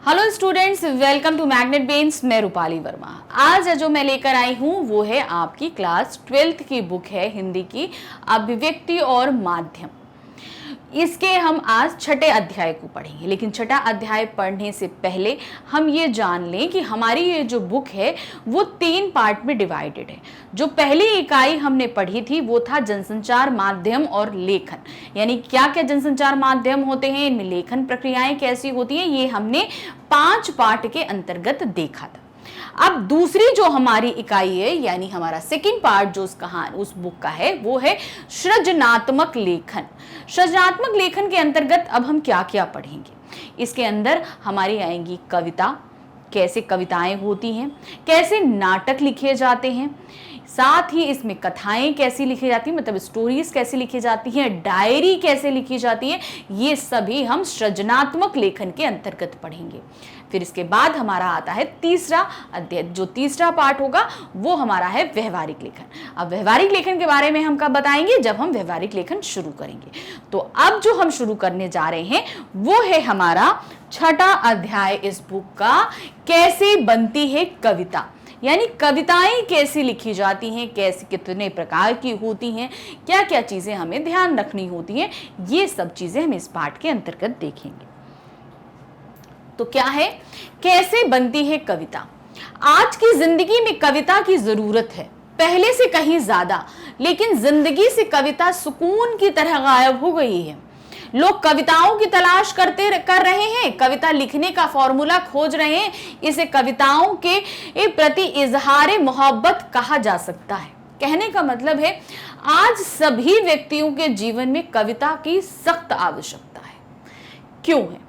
Hello students, welcome to magnet brains. मैं रूपाली वर्मा। आज जो मैं लेकर आई हूँ वो है आपकी क्लास 12th की बुक है हिंदी की, अभिव्यक्ति और माध्यम। इसके हम आज छठे अध्याय को पढ़ेंगे, लेकिन छठा अध्याय पढ़ने से पहले हम ये जान लें कि हमारी ये जो बुक है वो 3 पार्ट में डिवाइडेड है। जो पहली इकाई हमने पढ़ी थी वो था जनसंचार माध्यम और लेखन, यानी क्या क्या जनसंचार माध्यम होते हैं, इनमें लेखन प्रक्रियाएं कैसी होती हैं, ये हमने 5 पार्ट के अंतर्गत देखा था। अब दूसरी जो हमारी इकाई है, यानी हमारा सेकंड पार्ट जो उस बुक का है, वो है सृजनात्मक लेखन। सृजनात्मक लेखन के अंतर्गत अब हम क्या क्या पढ़ेंगे, इसके अंदर हमारी आएंगी कविता, कैसे कविताएं होती हैं, कैसे नाटक लिखे जाते हैं, साथ ही इसमें कथाएं कैसी लिखी जाती हैं, मतलब स्टोरीज कैसी लिखी जाती हैं, डायरी कैसे लिखी जाती है, ये सभी हम सृजनात्मक लेखन के अंतर्गत पढ़ेंगे। फिर इसके बाद हमारा आता है तीसरा अध्याय। जो तीसरा पार्ट होगा वो हमारा है व्यवहारिक लेखन। अब व्यवहारिक लेखन के बारे में हम कब बताएंगे, जब हम व्यवहारिक लेखन शुरू करेंगे। तो अब जो हम शुरू करने जा रहे हैं वो है हमारा छठा अध्याय इस बुक का, कैसे बनती है कविता, यानी कविताएं कैसी लिखी जाती हैं, कैसे कितने प्रकार की होती हैं, क्या क्या चीजें हमें ध्यान रखनी होती हैं, ये सब चीजें हम इस पाठ के अंतर्गत देखेंगे। तो क्या है, कैसे बनती है कविता। आज की जिंदगी में कविता की जरूरत है, पहले से कहीं ज्यादा, लेकिन जिंदगी से कविता सुकून की तरह गायब हो गई है। लोग कविताओं की तलाश कर रहे हैं, कविता लिखने का फॉर्मूला खोज रहे हैं। इसे कविताओं के प्रति इजहार मोहब्बत कहा जा सकता है। कहने का मतलब है आज सभी व्यक्तियों के जीवन में कविता की सख्त आवश्यकता है। क्यों है?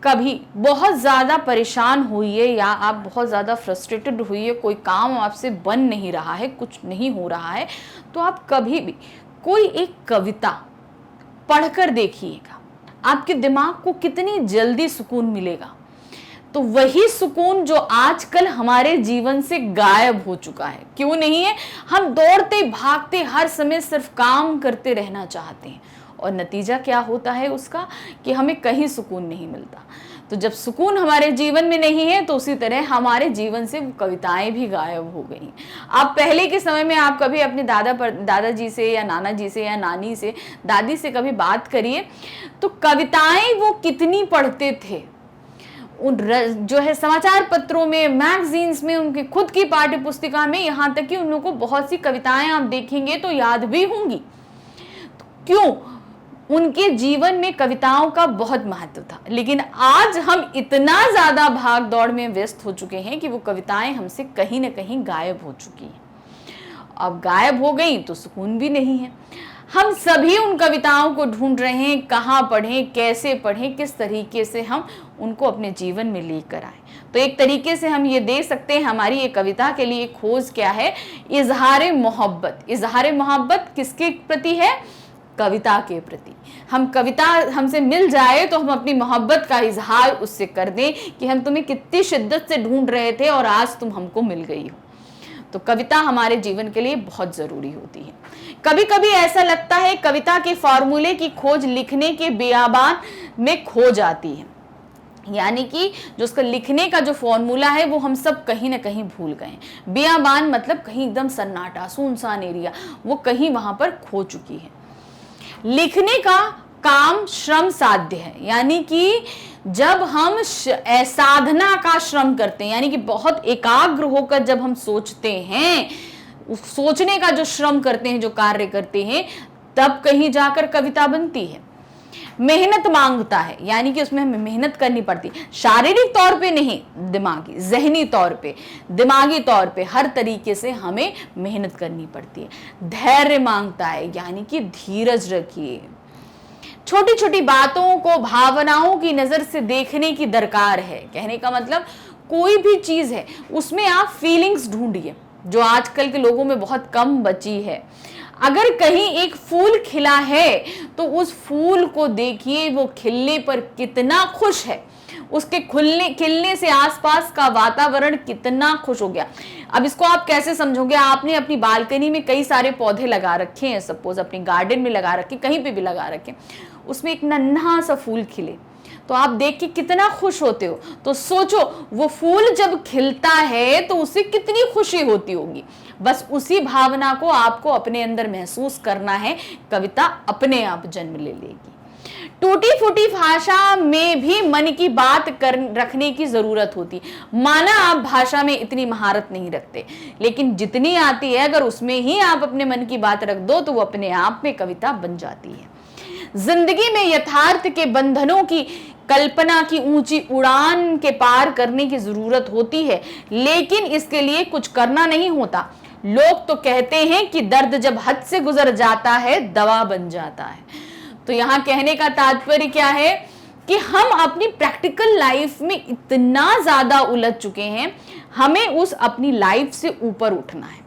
कभी बहुत ज़्यादा परेशान हुई या आप बहुत ज़्यादा फ्रस्ट्रेटेड हुई, कोई काम आपसे बन नहीं रहा है, कुछ नहीं हो रहा है, तो आप कभी भी कोई एक कविता पढ़कर देखिएगा, आपके दिमाग को कितनी जल्दी सुकून मिलेगा। तो वही सुकून जो आजकल हमारे जीवन से गायब हो चुका है। क्यों नहीं है? हम दौड़ते भागते हर समय सिर्फ काम करते रहना चाहते हैं, और नतीजा क्या होता है उसका, कि हमें कहीं सुकून नहीं मिलता। तो जब सुकून हमारे जीवन में नहीं है तो उसी तरह हमारे जीवन से कविताएं भी गायब हो गई। आप पहले के समय में आप कभी अपने दादाजी से या नाना जी से या नानी से, दादी से कभी बात करिए, तो कविताएं वो कितनी पढ़ते थे। उन जो है समाचार पत्रों में, मैगजीन्स में, उनकी खुद की पाठ्य पुस्तिका में, यहाँ तक कि उन लोगों को बहुत सी कविताएं आप देखेंगे तो याद भी होंगी। तो क्यों? उनके जीवन में कविताओं का बहुत महत्व था। लेकिन आज हम इतना ज्यादा भाग दौड़ में व्यस्त हो चुके हैं कि वो कविताएं हमसे कहीं ना कहीं गायब हो चुकी हैं। अब गायब हो गई तो सुकून भी नहीं है। हम सभी उन कविताओं को ढूंढ रहे हैं, कहाँ पढ़ें, कैसे पढ़ें, किस तरीके से हम उनको अपने जीवन में लेकर आए। तो एक तरीके से हम ये देख सकते हैं हमारी ये कविता के लिए खोज क्या है, इजहार मोहब्बत। इजहार मोहब्बत किसके प्रति है? कविता के प्रति। हम कविता हमसे मिल जाए तो हम अपनी मोहब्बत का इजहार उससे कर दें कि हम तुम्हें कितनी शिद्दत से ढूंढ रहे थे और आज तुम हमको मिल गई हो। तो कविता हमारे जीवन के लिए बहुत जरूरी होती है। कभी कभी ऐसा लगता है कविता के फॉर्मूले की खोज लिखने के बियाबान में खो जाती है, यानी कि जो उसका लिखने का जो फॉर्मूला है वो हम सब कहीं ना कहीं भूल गए। बियाबान मतलब कहीं एकदम सन्नाटा, सुनसान एरिया, वो कहीं वहां पर खो चुकी है। लिखने का काम श्रम साध्य है, यानी कि जब हम साधना का श्रम करते हैं, यानी कि बहुत एकाग्र होकर जब हम सोचते हैं, सोचने का जो श्रम करते हैं, जो कार्य करते हैं, तब कहीं जाकर कविता बनती है। मेहनत मांगता है, यानी कि उसमें हमें मेहनत करनी पड़ती है, शारीरिक तौर पे नहीं, दिमागी, जहनी तौर पे, दिमागी तौर पे हर तरीके से हमें मेहनत करनी पड़ती है। धैर्य मांगता है, यानी कि धीरज रखिए। छोटी छोटी बातों को भावनाओं की नजर से देखने की दरकार है। कहने का मतलब कोई भी चीज है उसमें आप फीलिंग्स ढूंढिए, जो आजकल के लोगों में बहुत कम बची है। अगर कहीं एक फूल खिला है तो उस फूल को देखिए, वो खिलने पर कितना खुश है, उसके खिलने से आसपास का वातावरण कितना खुश हो गया। अब इसको आप कैसे समझोगे? आपने अपनी बालकनी में कई सारे पौधे लगा रखे हैं, सपोज अपनी गार्डन में लगा रखे, कहीं पे भी लगा रखे, उसमें एक नन्हा सा फूल खिले तो आप देख के कितना खुश होते हो। तो सोचो वो फूल जब खिलता है तो उसे कितनी खुशी होती होगी। बस उसी भावना को आपको अपने अंदर महसूस करना है, कविता अपने आप जन्म ले लेगी। टूटी फूटी भाषा में भी मन की बात रखने की जरूरत होती। माना आप भाषा में इतनी महारत नहीं रखते, लेकिन जितनी आती है अगर उसमें ही आप अपने मन की बात रख दो तो वो अपने आप में कविता बन जाती है। जिंदगी में यथार्थ के बंधनों की कल्पना की ऊंची उड़ान के पार करने की जरूरत होती है, लेकिन इसके लिए कुछ करना नहीं होता। लोग तो कहते हैं कि दर्द जब हद से गुजर जाता है दवा बन जाता है। तो यहां कहने का तात्पर्य क्या है कि हम अपनी प्रैक्टिकल लाइफ में इतना ज्यादा उलझ चुके हैं, हमें उस अपनी लाइफ से ऊपर उठना है,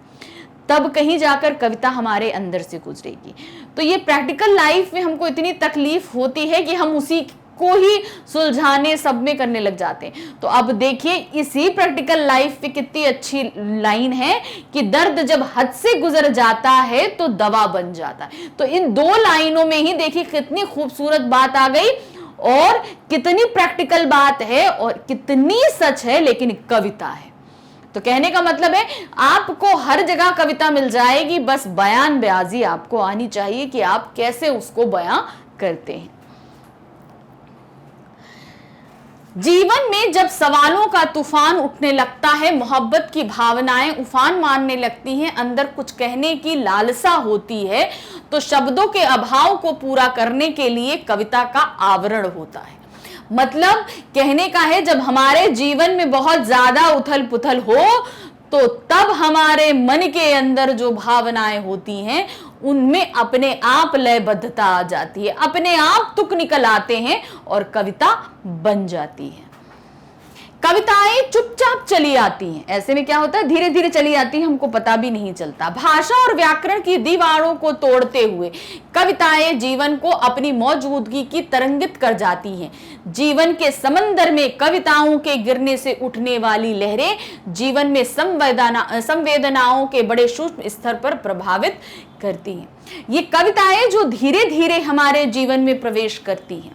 तब कहीं जाकर कविता हमारे अंदर से गुजरेगी। तो ये प्रैक्टिकल लाइफ में हमको इतनी तकलीफ होती है कि हम उसी को ही सुलझाने सब में करने लग जाते हैं। तो अब देखिए इसी प्रैक्टिकल लाइफ पे कितनी अच्छी लाइन है कि दर्द जब हद से गुजर जाता है तो दवा बन जाता है। तो इन दो लाइनों में ही देखिए कितनी खूबसूरत बात आ गई और कितनी प्रैक्टिकल बात है और कितनी सच है, लेकिन कविता है। तो कहने का मतलब है आपको हर जगह कविता मिल जाएगी, बस बयान ब्याजी आपको आनी चाहिए कि आप कैसे उसको बयां करते हैं। जीवन में जब सवालों का तूफान उठने लगता है, मोहब्बत की भावनाएं उफान मारने लगती हैं, अंदर कुछ कहने की लालसा होती है, तो शब्दों के अभाव को पूरा करने के लिए कविता का आवरण होता है। मतलब कहने का है जब हमारे जीवन में बहुत ज्यादा उथल पुथल हो तो तब हमारे मन के अंदर जो भावनाएं होती हैं उनमें अपने आप लयबद्धता आ जाती है, अपने आप तुक निकल आते हैं और कविता बन जाती है। कविताएं चुपचाप चली आती हैं। ऐसे में क्या होता है, धीरे धीरे चली आती है, हमको पता भी नहीं चलता। भाषा और व्याकरण की दीवारों को तोड़ते हुए कविताएं जीवन को अपनी मौजूदगी की तरंगित कर जाती हैं। जीवन के समंदर में कविताओं के गिरने से उठने वाली लहरें जीवन में संवेदनाओं के बड़े सूक्ष्म स्तर पर प्रभावित करती हैं। ये कविताएं जो धीरे धीरे हमारे जीवन में प्रवेश करती हैं,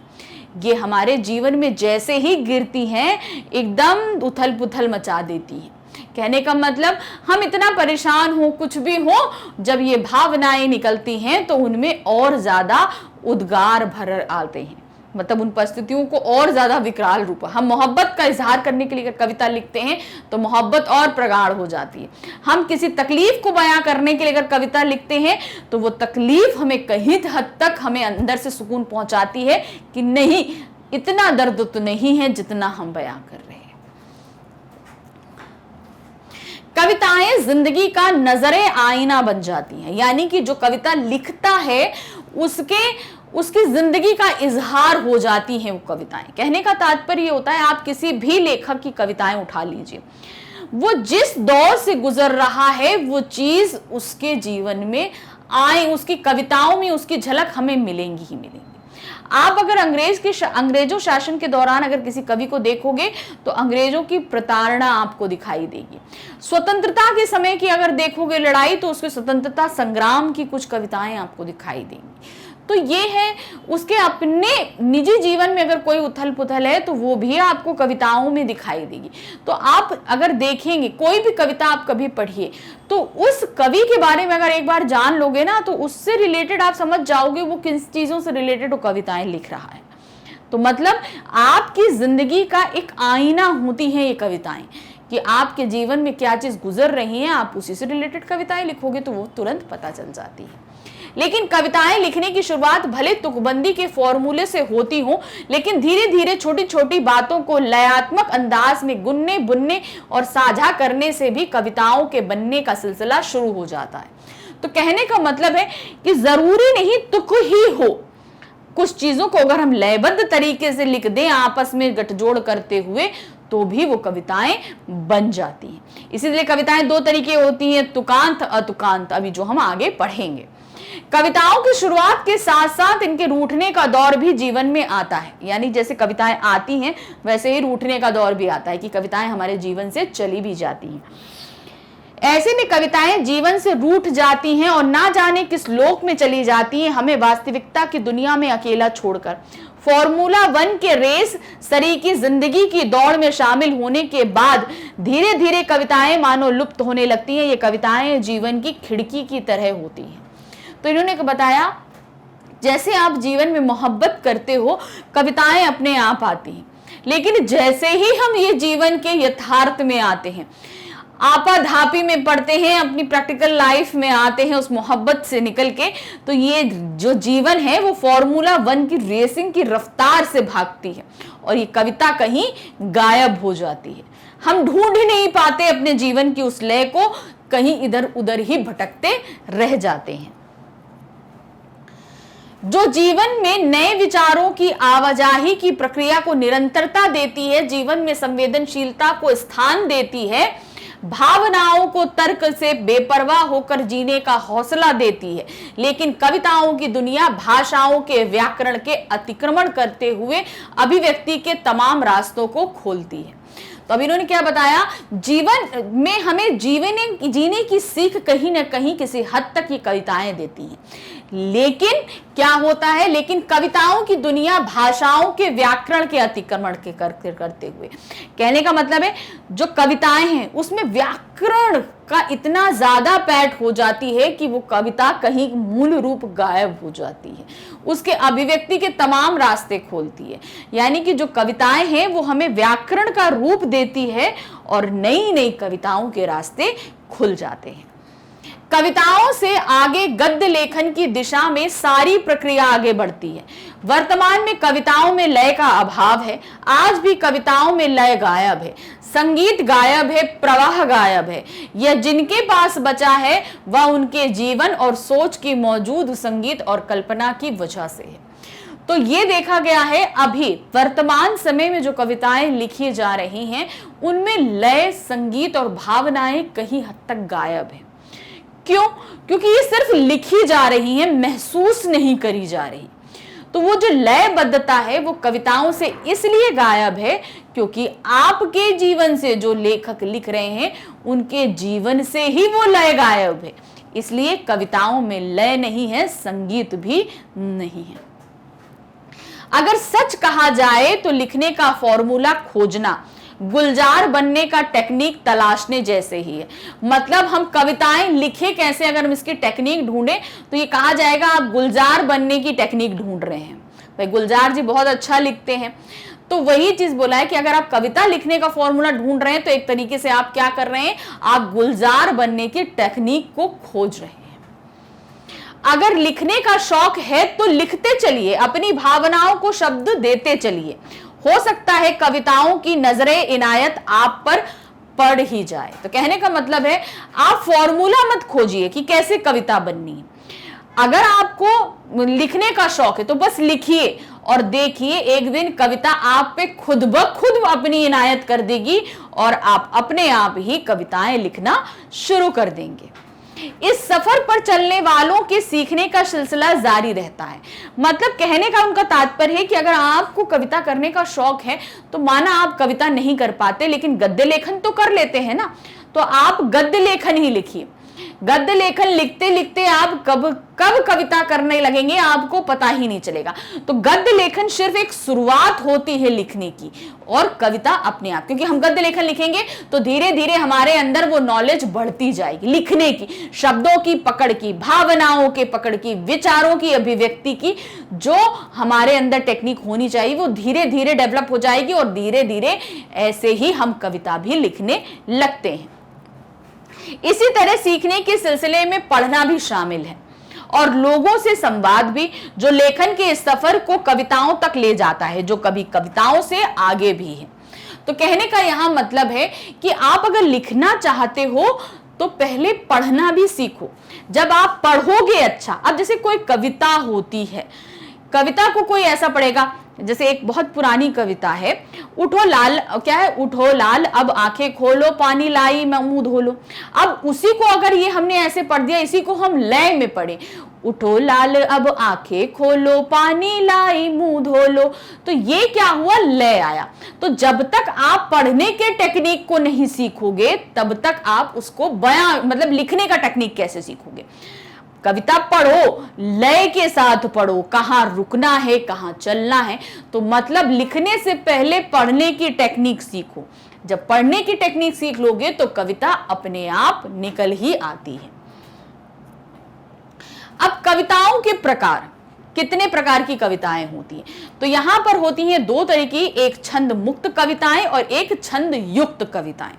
ये हमारे जीवन में जैसे ही गिरती हैं एकदम उथल पुथल मचा देती हैं। कहने का मतलब हम इतना परेशान हो, कुछ भी हो, जब ये भावनाएं निकलती हैं तो उनमें और ज्यादा उद्गार भर आते हैं, मतलब उन परिस्थितियों को और ज्यादा विकराल रूप। हम मोहब्बत का इजहार करने के लिए अगर कविता लिखते हैं तो मोहब्बत और प्रगाढ़ हो जाती है। हम किसी तकलीफ को बयां करने के लिए अगर कविता लिखते हैं तो वो तकलीफ हमें कहीं हद तक हमें अंदर से सुकून पहुंचाती है कि नहीं, इतना दर्द तो नहीं है जितना हम बयां कर रहे हैं। कविताएं जिंदगी का नजरे आईना बन जाती हैं, यानी कि जो कविता लिखता है उसकी जिंदगी का इजहार हो जाती हैं वो कविताएं। कहने का तात्पर्य होता है आप किसी भी लेखक की कविताएं उठा लीजिए, वो जिस दौर से गुजर रहा है वो चीज उसके जीवन में आए, उसकी कविताओं में उसकी झलक हमें मिलेंगी ही मिलेंगी। आप अगर अंग्रेजों शासन के दौरान अगर किसी कवि को देखोगे तो अंग्रेजों की प्रताड़ना आपको दिखाई देगी। स्वतंत्रता के समय की अगर देखोगे लड़ाई तो उसके स्वतंत्रता संग्राम की कुछ कविताएं आपको दिखाई देंगी। तो ये है उसके अपने निजी जीवन में अगर कोई उथल पुथल है तो वो भी आपको कविताओं में दिखाई देगी। तो आप अगर देखेंगे कोई भी कविता आप कभी पढ़िए तो उस कवि के बारे में अगर एक बार जान लोगे ना तो उससे रिलेटेड आप समझ जाओगे वो किन चीजों से रिलेटेड वो कविताएं लिख रहा है। तो मतलब आपकी जिंदगी का एक आईना होती है ये कविताएं कि आपके जीवन में क्या चीज गुजर रही है, आप उसी से रिलेटेड कविताएं लिखोगे तो वो तुरंत पता चल जाती है। लेकिन कविताएं लिखने की शुरुआत भले तुकबंदी के फॉर्मूले से होती हो, लेकिन धीरे धीरे छोटी छोटी बातों को लयात्मक अंदाज में गुनने बुनने और साझा करने से भी कविताओं के बनने का सिलसिला शुरू हो जाता है। तो कहने का मतलब है कि जरूरी नहीं तुक ही हो, कुछ चीजों को अगर हम लयबद्ध तरीके से लिख दें आपस में गठजोड़ करते हुए तो भी वो कविताएं बन जाती हैं। इसीलिए कविताएं दो तरीके होती हैं, तुकांत अतुकांत, अभी जो हम आगे पढ़ेंगे। कविताओं की शुरुआत के साथ साथ इनके रूठने का दौर भी जीवन में आता है, यानी जैसे कविताएं आती हैं वैसे ही रूठने का दौर भी आता है कि कविताएं हमारे जीवन से चली भी जाती हैं। ऐसे में कविताएं जीवन से रूठ जाती हैं और ना जाने किस लोक में चली जाती हैं, हमें वास्तविकता की दुनिया में अकेला छोड़कर। फॉर्मूला 1 के रेस सरीकी जिंदगी की दौड़ में शामिल होने के बाद धीरे धीरे कविताएं मानो लुप्त होने लगती हैं। ये कविताएं जीवन की खिड़की की तरह होती हैं। तो इन्होंने बताया जैसे आप जीवन में मोहब्बत करते हो, कविताएं अपने आप आती हैं, लेकिन जैसे ही हम ये जीवन के यथार्थ में आते हैं, आपाधापी में पढ़ते हैं, अपनी प्रैक्टिकल लाइफ में आते हैं, उस मोहब्बत से निकल के, तो ये जो जीवन है वो फॉर्मूला 1 की रेसिंग की रफ्तार से भागती है और ये कविता कहीं गायब हो जाती है। हम ढूंढ ही नहीं पाते अपने जीवन की उस लय को, कहीं इधर उधर ही भटकते रह जाते हैं। जो जीवन में नए विचारों की आवाजाही की प्रक्रिया को निरंतरता देती है, जीवन में संवेदनशीलता को स्थान देती है, भावनाओं को तर्क से बेपरवाह होकर जीने का हौसला देती है, लेकिन कविताओं की दुनिया भाषाओं के व्याकरण के अतिक्रमण करते हुए अभिव्यक्ति के तमाम रास्तों को खोलती है। तो अब इन्होंने क्या बताया, जीवन में हमें जीने की सीख कहीं ना कहीं किसी हद तक ये कविताएं देती हैं, लेकिन क्या होता है, लेकिन कविताओं की दुनिया भाषाओं के व्याकरण के अतिक्रमण के करते हुए, कहने का मतलब है जो कविताएं हैं उसमें व्याकरण का इतना ज्यादा पैठ हो जाती है कि वो कविता कहीं मूल रूप गायब हो जाती है, उसके अभिव्यक्ति के तमाम रास्ते खोलती है। यानी कि जो कविताएं हैं वो हमें व्याकरण का रूप देती है और नई नई कविताओं के रास्ते खुल जाते हैं। कविताओं से आगे गद्य लेखन की दिशा में सारी प्रक्रिया आगे बढ़ती है। वर्तमान में कविताओं में लय का अभाव है, आज भी कविताओं में लय गायब है, संगीत गायब है, प्रवाह गायब है। यह जिनके पास बचा है वह उनके जीवन और सोच की मौजूद संगीत और कल्पना की वजह से है। तो ये देखा गया है अभी वर्तमान समय में जो कविताएं लिखी जा रही हैं उनमें लय, संगीत और भावनाएं कहीं हद तक गायब है। क्यों? क्योंकि ये सिर्फ लिखी जा रही है, महसूस नहीं करी जा रही। तो वो जो लयबद्धता है वो कविताओं से इसलिए गायब है क्योंकि आपके जीवन से जो लेखक लिख रहे हैं उनके जीवन से ही वो लय गायब है, इसलिए कविताओं में लय नहीं है, संगीत भी नहीं है। अगर सच कहा जाए तो लिखने का फॉर्मूला खोजना गुलजार बनने का टेक्निक तलाशने जैसे ही है। मतलब हम कविताएं लिखे कैसे, अगर हम इसकी टेक्निक ढूंढे तो ये कहा जाएगा आप गुलजार बनने की टेक्निक ढूंढ रहे हैं। भाई गुलजार जी बहुत अच्छा लिखते हैं, तो वही चीज बोला है कि अगर आप कविता लिखने का फॉर्मूला ढूंढ रहे हैं तो एक तरीके से आप क्या कर रहे हैं, आप गुलजार बनने की टेक्निक को खोज रहे हैं। अगर लिखने का शौक है तो लिखते चलिए, अपनी भावनाओं को शब्द देते चलिए। हो सकता है कविताओं की नजरे इनायत आप पर पड़ ही जाए। तो कहने का मतलब है आप फॉर्मूला मत खोजिए कि कैसे कविता बननी है। अगर आपको लिखने का शौक है तो बस लिखिए और देखिए एक दिन कविता आप पे खुद ब खुद अपनी इनायत कर देगी और आप अपने आप ही कविताएं लिखना शुरू कर देंगे। इस सफर पर चलने वालों के सीखने का सिलसिला जारी रहता है। मतलब कहने का उनका तात्पर्य है कि अगर आपको कविता करने का शौक है तो माना आप कविता नहीं कर पाते लेकिन गद्य लेखन तो कर लेते हैं ना, तो आप गद्य लेखन ही लिखिए। गद्य लेखन लिखते लिखते आप कब कविता करने लगेंगे आपको पता ही नहीं चलेगा। तो गद्य लेखन सिर्फ एक शुरुआत होती है लिखने की, और कविता अपने आप, क्योंकि हम गद्य लेखन लिखेंगे तो धीरे धीरे हमारे अंदर वो नॉलेज बढ़ती जाएगी लिखने की, शब्दों की पकड़ की, भावनाओं के पकड़ की, विचारों की अभिव्यक्ति की। जो हमारे अंदर टेक्निक होनी चाहिए वो धीरे धीरे डेवलप हो जाएगी और धीरे धीरे ऐसे ही हम कविता भी लिखने लगते हैं। इसी तरह सीखने के सिलसिले में पढ़ना भी शामिल है और लोगों से संवाद भी, जो लेखन के इस सफर को कविताओं तक ले जाता है, जो कभी कविताओं से आगे भी है। तो कहने का यहां मतलब है कि आप अगर लिखना चाहते हो तो पहले पढ़ना भी सीखो। जब आप पढ़ोगे अच्छा, अब जैसे कोई कविता होती है, कविता को कोई ऐसा पढ़ेगा, जैसे एक बहुत पुरानी कविता है, उठो लाल, क्या है, उठो लाल अब आंखें खोलो, पानी लाई मैं मुंह धो लो। अब उसी को अगर ये हमने ऐसे पढ़ दिया, इसी को हम लय में पढ़े, उठो लाल अब आंखें खोलो, पानी लाई मुंह धो लो, तो ये क्या हुआ, लय आया। तो जब तक आप पढ़ने के टेक्निक को नहीं सीखोगे तब तक आप उसको बयां मतलब लिखने का टेक्निक कैसे सीखोगे। कविता पढ़ो, लय के साथ पढ़ो, कहाँ रुकना है, कहाँ चलना है। तो मतलब लिखने से पहले पढ़ने की टेक्निक सीखो। जब पढ़ने की टेक्निक सीख लोगे तो कविता अपने आप निकल ही आती है। अब कविताओं के प्रकार, कितने प्रकार की कविताएं होती हैं? तो यहां पर होती हैं दो तरह की, एक छंद मुक्त कविताएं और एक छंद युक्त कविताएं।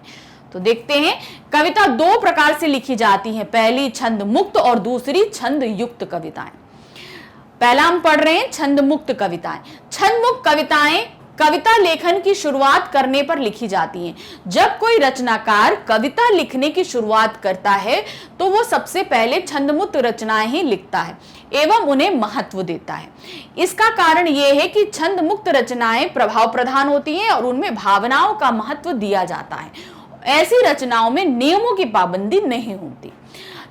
तो देखते हैं, कविता दो प्रकार से लिखी जाती है, पहली छंद मुक्त और दूसरी छंद युक्त कविताएं। पहला हम पढ़ रहे हैं छंद मुक्त कविताएं। छंद मुक्त कविताएं कविता लेखन की शुरुआत करने पर लिखी जाती हैं। जब कोई रचनाकार कविता लिखने की शुरुआत करता है तो वो सबसे पहले छंदमुक्त रचनाएं ही लिखता है एवं उन्हें महत्व देता है। इसका कारण यह है कि छंद मुक्त रचनाएं प्रभाव प्रधान होती हैं और उनमें भावनाओं का महत्व दिया जाता है। ऐसी रचनाओं में नियमों की पाबंदी नहीं होती।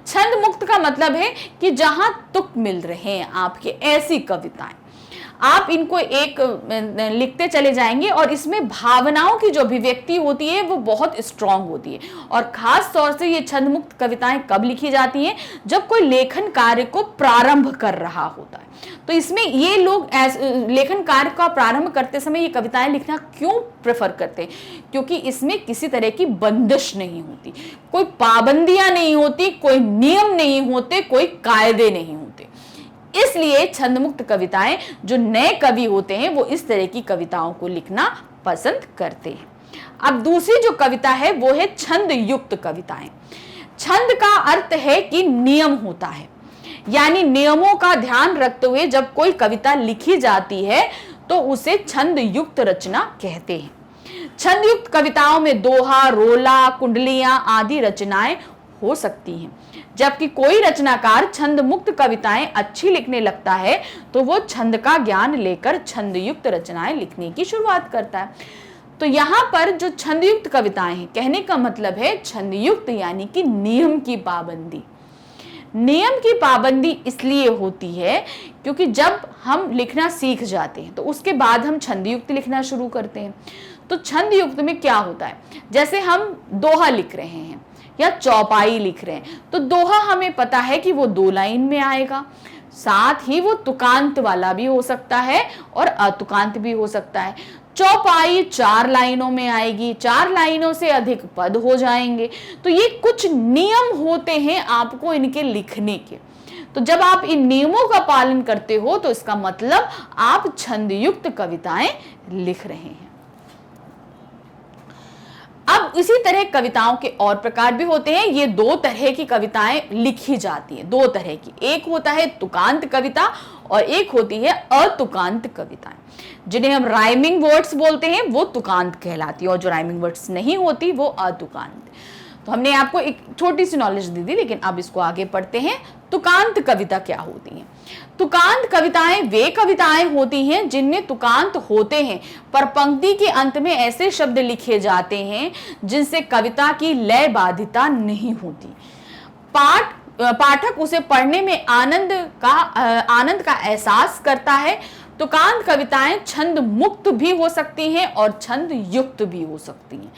छंद मुक्त का मतलब है कि जहां तुक मिल रहे हैं आपके, ऐसी कविताएं आप इनको एक लिखते चले जाएंगे और इसमें भावनाओं की जो अभिव्यक्ति होती है वो बहुत स्ट्रांग होती है। और खास तौर से ये छंद मुक्त कविताएं कब लिखी जाती हैं? जब कोई लेखन कार्य को प्रारंभ कर रहा होता है। तो इसमें ये लोग लेखन कार्य का प्रारंभ करते समय ये कविताएं लिखना क्यों प्रेफर करते हैं? क्योंकि इसमें किसी तरह की बंदिश नहीं होती, कोई पाबंदियां नहीं होती, कोई नियम नहीं होते, कोई कायदे नहीं होते। इसलिए छंदमुक्त कविताएं, जो नए कवि होते हैं वो इस तरह की कविताओं को लिखना पसंद करते हैं। अब दूसरी जो कविता है वो है छंद युक्त कविताएं। छंद का अर्थ है कि नियम होता है, यानी नियमों का ध्यान रखते हुए जब कोई कविता लिखी जाती है तो उसे छंद युक्त रचना कहते हैं। छंद युक्त कविताओं में दोहा, रोला, कुंडलियां आदि रचनाएं हो सकती हैं। जबकि कोई रचनाकार छंद मुक्त कविताएं अच्छी लिखने लगता है तो वो छंद का ज्ञान लेकर छंद युक्त रचनाएं लिखने की शुरुआत करता है। तो यहाँ पर जो छंद युक्त कविताएं हैं, कहने का मतलब है छंद युक्त यानी कि नियम की पाबंदी। नियम की पाबंदी इसलिए होती है क्योंकि जब हम लिखना सीख जाते हैं तो उसके बाद हम छंद युक्त लिखना शुरू करते हैं। तो छंद युक्त में क्या होता है, जैसे हम दोहा लिख रहे हैं या चौपाई लिख रहे हैं तो दोहा हमें पता है कि वो 2 लाइन में आएगा, साथ ही वो तुकांत वाला भी हो सकता है और अतुकांत भी हो सकता है। चौपाई 4 लाइनों में आएगी, 4 लाइनों से अधिक पद हो जाएंगे। तो ये कुछ नियम होते हैं आपको इनके लिखने के। तो जब आप इन नियमों का पालन करते हो तो इसका मतलब आप छंद युक्त कविताएं लिख रहे हैं। अब इसी तरह कविताओं के और प्रकार भी होते हैं। ये 2 तरह की कविताएं लिखी जाती हैं, 2 तरह की। एक होता है तुकांत कविता और एक होती है अतुकांत कविताएं। जिन्हें हम राइमिंग वर्ड्स बोलते हैं वो तुकांत कहलाती है और जो राइमिंग वर्ड्स नहीं होती वो अतुकांत। तो हमने आपको एक छोटी सी नॉलेज दी थी, लेकिन अब इसको आगे पढ़ते हैं। तुकांत कविता क्या होती है? तुकांत कविताएं वे कविताएं होती हैं जिनमें तुकांत होते हैं पर पंक्ति के अंत में ऐसे शब्द लिखे जाते हैं जिनसे कविता की लय बाधिता नहीं होती। पाठक उसे पढ़ने में आनंद का एहसास करता है। तुकांत कविताएं छंद मुक्त भी हो सकती हैं और छंद युक्त भी हो सकती हैं।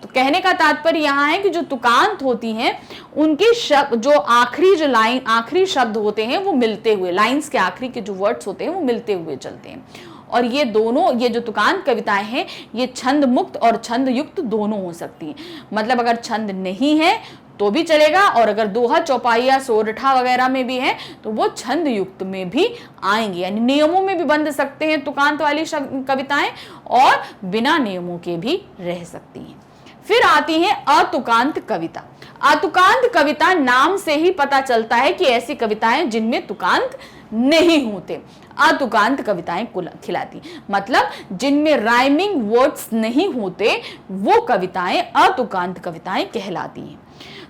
तो कहने का तात्पर्य यहाँ है कि जो तुकांत होती हैं उनके शब्द, जो आखिरी शब्द होते हैं वो मिलते हुए, लाइंस के आखिरी के जो वर्ड्स होते हैं वो मिलते हुए चलते हैं। और ये जो तुकांत कविताएं हैं ये छंद मुक्त और छंद युक्त दोनों हो सकती हैं। मतलब अगर छंद नहीं है तो भी चलेगा और अगर दोहा, चौपाइया, सोरठा वगैरह में भी है तो वो छंद युक्त में भी आएंगे, यानी नियमों में भी बंध सकते हैं तुकांत वाली कविताएं और बिना नियमों के भी रह सकती हैं। फिर आती है अतुकांत कविता। अतुकांत कविता नाम से ही पता चलता है कि ऐसी कविताएं जिनमें तुकांत नहीं होते अतुकांत कविताएं खिलाती, मतलब जिनमें राइमिंग वर्ड्स नहीं होते वो कविताएं अतुकांत कविताएं कहलाती हैं।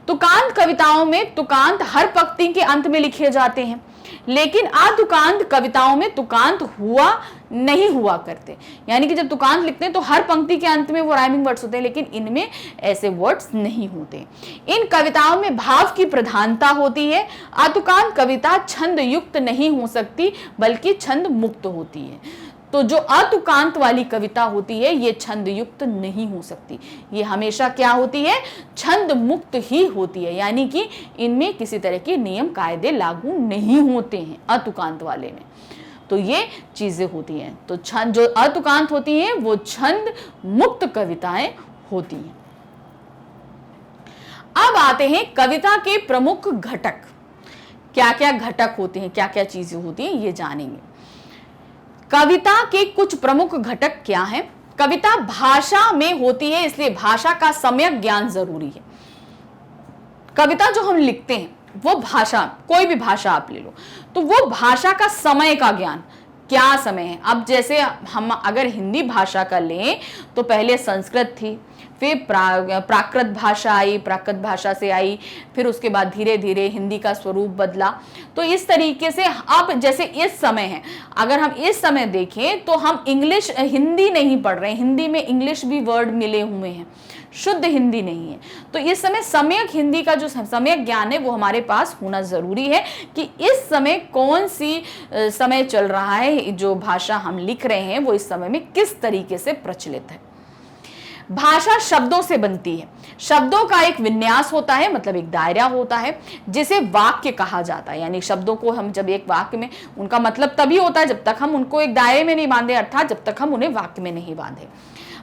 तुकांत कविताओं में तुकांत हर पंक्ति के अंत में लिखे जाते हैं, लेकिन अतुकांत कविताओं में तुकांत नहीं हुआ करते। यानी कि जब तुकांत लिखते हैं तो हर पंक्ति के अंत में वो राइमिंग वर्ड्स होते हैं, लेकिन इनमें ऐसे वर्ड्स नहीं होते। इन कविताओं में भाव की प्रधानता होती है। अतुकांत कविता छंद युक्त नहीं हो सकती बल्कि छंद मुक्त होती है। तो जो अतुकांत वाली कविता होती है ये छंद युक्त नहीं हो सकती, ये हमेशा क्या होती है, छंद मुक्त ही होती है, यानी कि इनमें किसी तरह के नियम कायदे लागू नहीं होते हैं अतुकांत वाले में। तो ये चीजें होती हैं। तो छंद जो अतुकांत होती हैं वो छंद मुक्त कविताएं होती हैं। अब आते हैं कविता के प्रमुख घटक, क्या क्या घटक होते हैं, क्या क्या चीजें होती हैं, ये जानेंगे। कविता के कुछ प्रमुख घटक क्या हैं? कविता भाषा में होती है, इसलिए भाषा का सम्यक ज्ञान जरूरी है। कविता जो हम लिखते हैं वो भाषा, कोई भी भाषा आप ले लो, तो वो भाषा का समय का ज्ञान, क्या समय है। अब जैसे हम अगर हिंदी भाषा का लें तो पहले संस्कृत थी, फिर प्राकृत भाषा आई, प्राकृत भाषा से आई, फिर उसके बाद धीरे धीरे हिंदी का स्वरूप बदला। तो इस तरीके से अब जैसे इस समय है, अगर हम इस समय देखें तो हम इंग्लिश हिंदी नहीं पढ़ रहे हैं, हिंदी में इंग्लिश भी वर्ड मिले हुए हैं, शुद्ध हिंदी नहीं है। तो इस समय सम्यक हिंदी का जो सम्यक ज्ञान है वो हमारे पास होना जरूरी है कि इस समय कौन सी समय चल रहा है, जो भाषा हम लिख रहे हैं वो इस समय में किस तरीके से प्रचलित है। भाषा शब्दों से बनती है, शब्दों का एक विन्यास होता है, मतलब एक दायरा होता है जिसे वाक्य कहा जाता है। यानी शब्दों को हम जब एक वाक्य में, उनका मतलब तभी होता है जब तक हम उनको एक दायरे में नहीं बांधे, अर्थात जब तक हम उन्हें वाक्य में नहीं बांधे।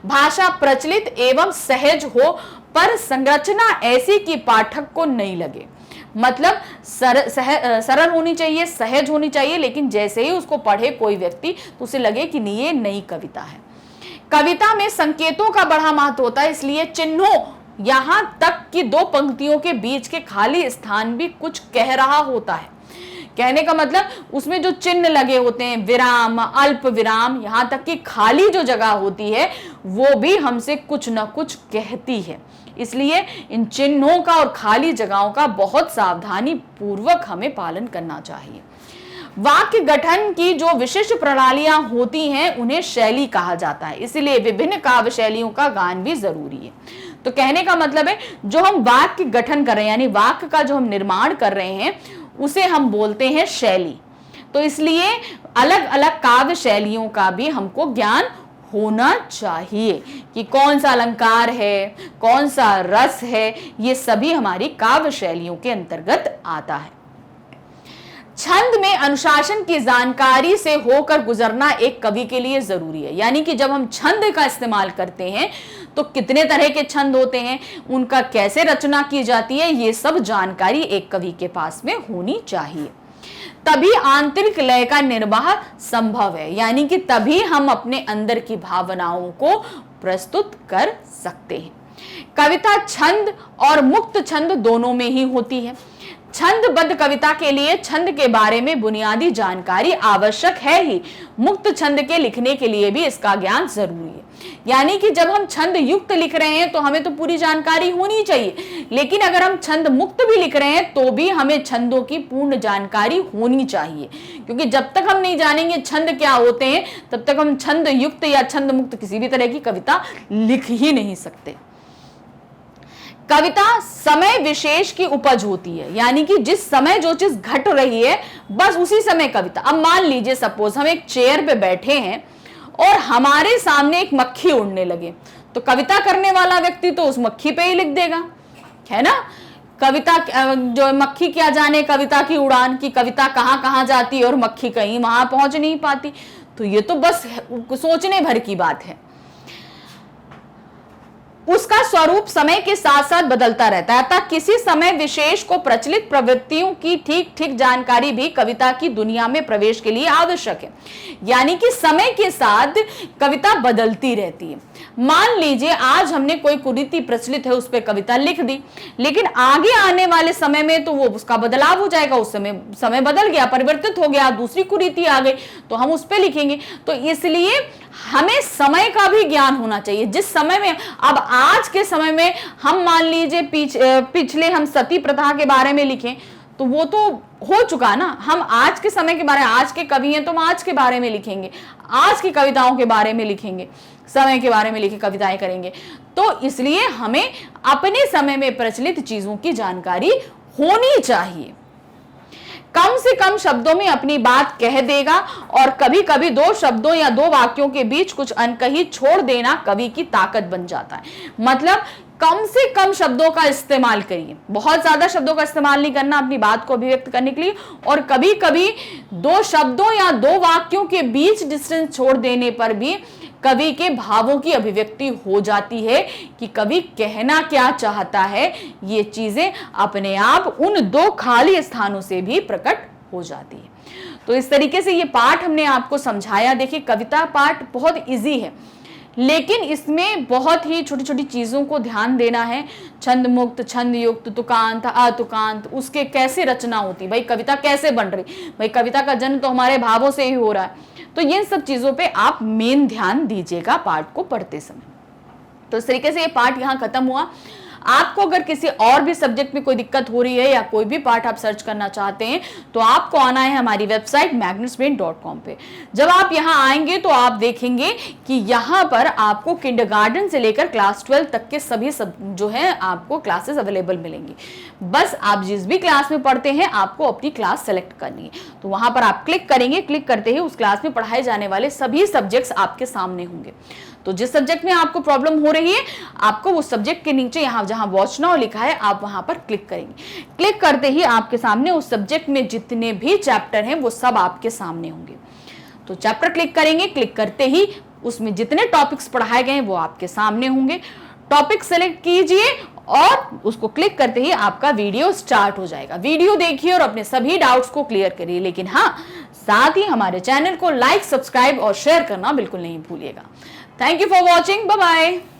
भाषा प्रचलित एवं सहज हो, पर संरचना ऐसी कि पाठक को नहीं लगे, मतलब सरल होनी चाहिए, सहज होनी चाहिए, लेकिन जैसे ही उसको पढ़े कोई व्यक्ति तो उसे लगे कि ये नई कविता है। कविता में संकेतों का बड़ा महत्व होता है, इसलिए चिन्हों, यहां तक कि दो पंक्तियों के बीच के खाली स्थान भी कुछ कह रहा होता है। कहने का मतलब उसमें जो चिन्ह लगे होते हैं, विराम, अल्प विराम, यहां तक कि खाली जो जगह होती है वो भी हमसे कुछ न कुछ कहती है। इसलिए इन चिन्हों का और खाली जगहों का बहुत सावधानी पूर्वक हमें पालन करना चाहिए। वाक्य गठन की जो विशिष्ट प्रणालियां होती हैं उन्हें शैली कहा जाता है, इसलिए विभिन्न काव्य शैलियों का गान भी जरूरी है। तो कहने का मतलब है जो हम वाक्य गठन कर रहे हैं, यानी वाक्य का जो हम निर्माण कर रहे हैं उसे हम बोलते हैं शैली। तो इसलिए अलग अलग काव्य शैलियों का भी हमको ज्ञान होना चाहिए कि कौन सा अलंकार है, कौन सा रस है, ये सभी हमारी काव्य शैलियों के अंतर्गत आता है। छंद में अनुशासन की जानकारी से होकर गुजरना एक कवि के लिए जरूरी है, यानी कि जब हम छंद का इस्तेमाल करते हैं तो कितने तरह के छंद होते हैं, उनका कैसे रचना की जाती है, ये सब जानकारी एक कवि के पास में होनी चाहिए। तभी आंतरिक लय का निर्वाह संभव है, यानी कि तभी हम अपने अंदर की भावनाओं को प्रस्तुत कर सकते हैं। कविता छंद और मुक्त छंद दोनों में ही होती है। छंदबद्ध कविता के लिए छंद के बारे में बुनियादी जानकारी आवश्यक है ही, मुक्त छंद के लिखने के लिए भी इसका ज्ञान जरूरी है। यानी कि जब हम छंद युक्त लिख रहे हैं तो हमें तो पूरी जानकारी होनी चाहिए, लेकिन अगर हम छंद मुक्त भी लिख रहे हैं तो भी हमें छंदों की पूर्ण जानकारी होनी चाहिए, क्योंकि जब तक हम नहीं जानेंगे छंद क्या होते हैं तब तक हम छंद युक्त या छंद मुक्त किसी भी तरह की कविता लिख ही नहीं सकते। कविता समय विशेष की उपज होती है, यानी कि जिस समय जो चीज घट रही है बस उसी समय कविता। अब मान लीजिए सपोज हम एक चेयर पे बैठे हैं और हमारे सामने एक मक्खी उड़ने लगे, तो कविता करने वाला व्यक्ति तो उस मक्खी पे ही लिख देगा, है ना। कविता जो मक्खी क्या जाने कविता की उड़ान की, कविता कहाँ कहाँ जाती है और मक्खी कहीं वहां पहुंच नहीं पाती। तो ये तो बस सोचने भर की बात है। उसका स्वरूप समय के साथ साथ बदलता रहता है, अतः किसी समय विशेष को प्रचलित प्रवृत्तियों की ठीक ठीक जानकारी भी कविता की दुनिया में प्रवेश के लिए आवश्यक है। यानी कि समय के साथ कविता बदलती रहती है। मान लीजिए आज हमने कोई कुरीति प्रचलित है उस पर कविता लिख दी, लेकिन आगे आने वाले समय में तो वो उसका बदलाव हो जाएगा, उस समय बदल गया, परिवर्तित हो गया, दूसरी कुरीति आ गई तो हम उस पर लिखेंगे। तो इसलिए हमें समय का भी ज्ञान होना चाहिए। जिस समय में, अब आज के समय में हम मान लीजिए पिछले हम सती प्रथा के बारे में लिखें तो वो तो हो चुका ना। हम आज के समय के बारे में, आज के कवि हैं तो हम आज के बारे में लिखेंगे, आज की कविताओं के बारे में लिखेंगे, समय के बारे में लिखे कविताएं करेंगे। तो इसलिए हमें अपने समय में प्रचलित चीजों की जानकारी होनी चाहिए। कम से कम शब्दों में अपनी बात कह देगा, और कभी कभी दो शब्दों या दो वाक्यों के बीच कुछ अनकही छोड़ देना कवि की ताकत बन जाता है। मतलब कम से कम शब्दों का इस्तेमाल करिए, बहुत ज्यादा शब्दों का इस्तेमाल नहीं करना अपनी बात को अभिव्यक्त करने के लिए, और कभी कभी दो शब्दों या दो वाक्यों के बीच डिस्टेंस छोड़ देने पर भी कवि के भावों की अभिव्यक्ति हो जाती है कि कवि कहना क्या चाहता है। ये चीजें अपने आप उन दो खाली स्थानों से भी प्रकट हो जाती है। तो इस तरीके से ये पाठ हमने आपको समझाया। देखिए, कविता पाठ बहुत इजी है, लेकिन इसमें बहुत ही छोटी छोटी चीजों को ध्यान देना है। छंद मुक्त, छंद युक्त, तुकांत, अतुकांत, उसके कैसे रचना होती, भाई कविता कैसे बन रही, भाई कविता का जन्म तो हमारे भावों से ही हो रहा है। तो ये सब चीजों पे आप मेन ध्यान दीजिएगा पाठ को पढ़ते समय। तो इस तरीके से ये पाठ यहाँ खत्म हुआ। आपको अगर किसी और भी सब्जेक्ट में कोई दिक्कत हो रही है या कोई भी पार्ट आप सर्च करना चाहते हैं तो आपको आना है हमारी वेबसाइट magnetsbrain.com पे। जब आप यहाँ आएंगे तो आप देखेंगे कि यहाँ पर आपको किंडरगार्टन से लेकर क्लास 12 तक के सभी जो है आपको क्लासेस अवेलेबल मिलेंगी। बस आप जिस भी क्लास में पढ़ते हैं आपको अपनी क्लास सेलेक्ट करनी है, तो वहां पर आप क्लिक करेंगे। क्लिक करते ही उस क्लास में पढ़ाए जाने वाले सभी सब्जेक्ट्स आपके सामने होंगे। तो जिस सब्जेक्ट में आपको प्रॉब्लम हो रही है, आपको उस सब्जेक्ट के नीचे यहाँ जहां वॉच नाउ लिखा है आप वहां पर क्लिक करेंगे। क्लिक करते ही आपके सामने उस सब्जेक्ट में जितने भी चैप्टर हैं वो सब आपके सामने होंगे। तो चैप्टर क्लिक करेंगे, क्लिक करते ही उसमें जितने टॉपिक्स पढ़ाए गए वो आपके सामने होंगे। टॉपिक सेलेक्ट कीजिए और उसको क्लिक करते ही आपका वीडियो स्टार्ट हो जाएगा। वीडियो देखिए और अपने सभी डाउट्स को क्लियर करिए, लेकिन हाँ, साथ ही हमारे चैनल को लाइक, सब्सक्राइब और शेयर करना बिल्कुल नहीं भूलिएगा। Thank you for watching. Bye bye.